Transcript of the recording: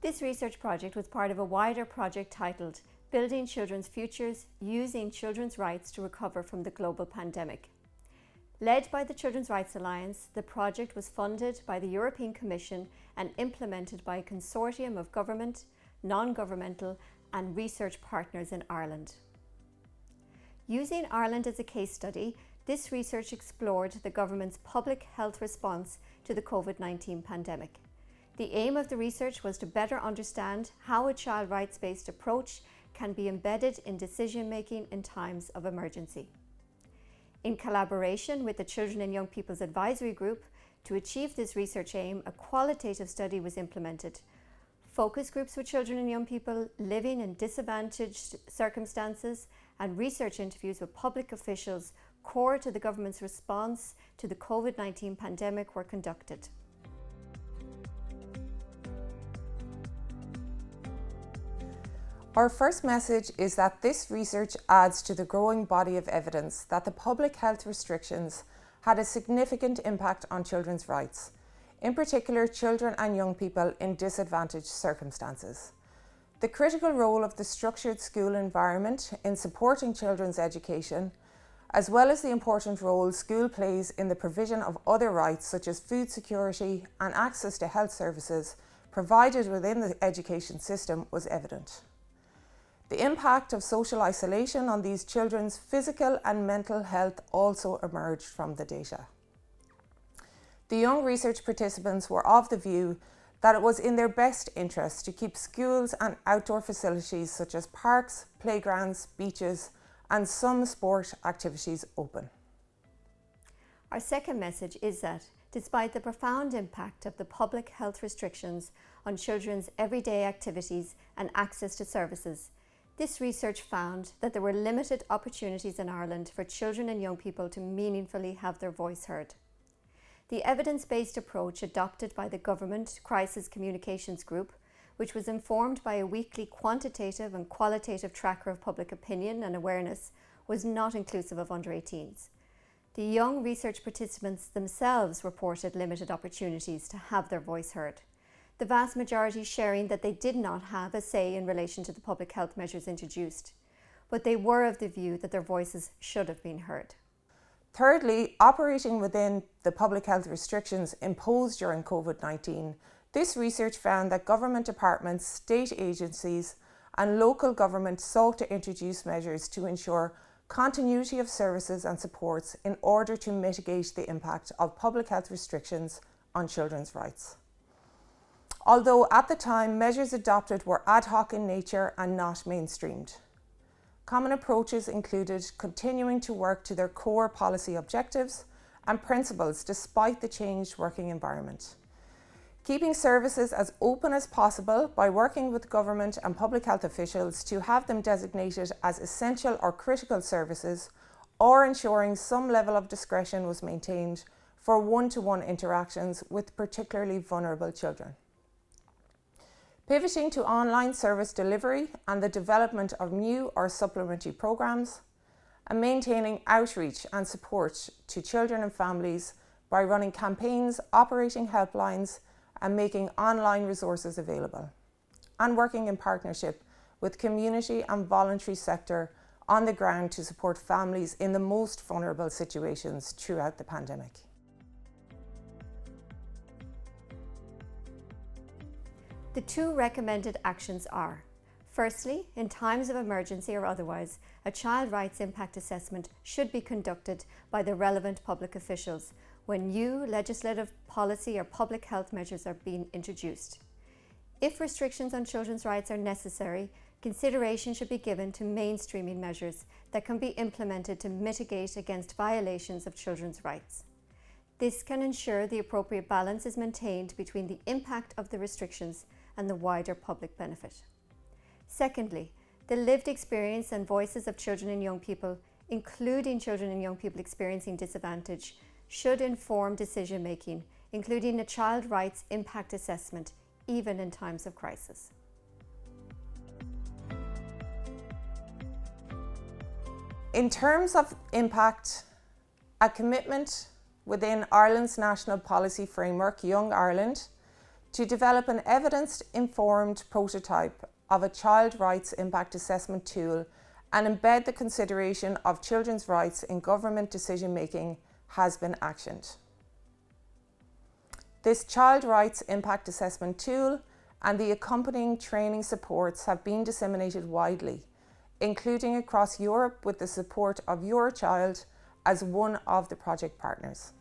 This research project was part of a wider project titled Building Children's Futures, Using Children's Rights to Recover from the Global Pandemic. Led by the Children's Rights Alliance, the project was funded by the European Commission and implemented by a consortium of government, non-governmental and research partners in Ireland. Using Ireland as a case study, this research explored the government's public health response to the COVID-19 pandemic. The aim of the research was to better understand how a child rights-based approach can be embedded in decision-making in times of emergency. In collaboration with the Children and Young People's Advisory Group, to achieve this research aim, a qualitative study was implemented. Focus groups with children and young people living in disadvantaged circumstances and research interviews with public officials core to the government's response to the COVID-19 pandemic were conducted. Our first message is that this research adds to the growing body of evidence that the public health restrictions had a significant impact on children's rights, in particular children and young people in disadvantaged circumstances. The critical role of the structured school environment in supporting children's education, as well as the important role school plays in the provision of other rights such as food security and access to health services provided within the education system, was evident. The impact of social isolation on these children's physical and mental health also emerged from the data. The young research participants were of the view that it was in their best interest to keep schools and outdoor facilities such as parks, playgrounds, beaches, and some sport activities open. Our second message is that, despite the profound impact of the public health restrictions on children's everyday activities and access to services, this research found that there were limited opportunities in Ireland for children and young people to meaningfully have their voice heard. The evidence-based approach adopted by the Government Crisis Communications Group, which was informed by a weekly quantitative and qualitative tracker of public opinion and awareness, was not inclusive of under-18s. The young research participants themselves reported limited opportunities to have their voice heard, the vast majority sharing that they did not have a say in relation to the public health measures introduced, but they were of the view that their voices should have been heard. Thirdly, operating within the public health restrictions imposed during COVID-19, this research found that government departments, state agencies and local government sought to introduce measures to ensure continuity of services and supports in order to mitigate the impact of public health restrictions on children's rights. Although at the time measures adopted were ad hoc in nature and not mainstreamed. Common approaches included continuing to work to their core policy objectives and principles despite the changed working environment. Keeping services as open as possible by working with government and public health officials to have them designated as essential or critical services, or ensuring some level of discretion was maintained for one-to-one interactions with particularly vulnerable children. Pivoting to online service delivery and the development of new or supplementary programs, and maintaining outreach and support to children and families by running campaigns, operating helplines, and making online resources available, and working in partnership with community and voluntary sector on the ground to support families in the most vulnerable situations throughout the pandemic. The two recommended actions are: firstly, in times of emergency or otherwise, a child rights impact assessment should be conducted by the relevant public officials when new legislative policy or public health measures are being introduced. If restrictions on children's rights are necessary, consideration should be given to mainstreaming measures that can be implemented to mitigate against violations of children's rights. This can ensure the appropriate balance is maintained between the impact of the restrictions and the wider public benefit. Secondly, the lived experience and voices of children and young people, including children and young people experiencing disadvantage, should inform decision-making, including a child rights impact assessment, even in times of crisis. In terms of impact, a commitment within Ireland's national policy framework, Young Ireland, to develop an evidence-informed prototype of a child rights impact assessment tool and embed the consideration of children's rights in government decision-making has been actioned. This child rights impact assessment tool and the accompanying training supports have been disseminated widely, including across Europe with the support of Eurochild as one of the project partners.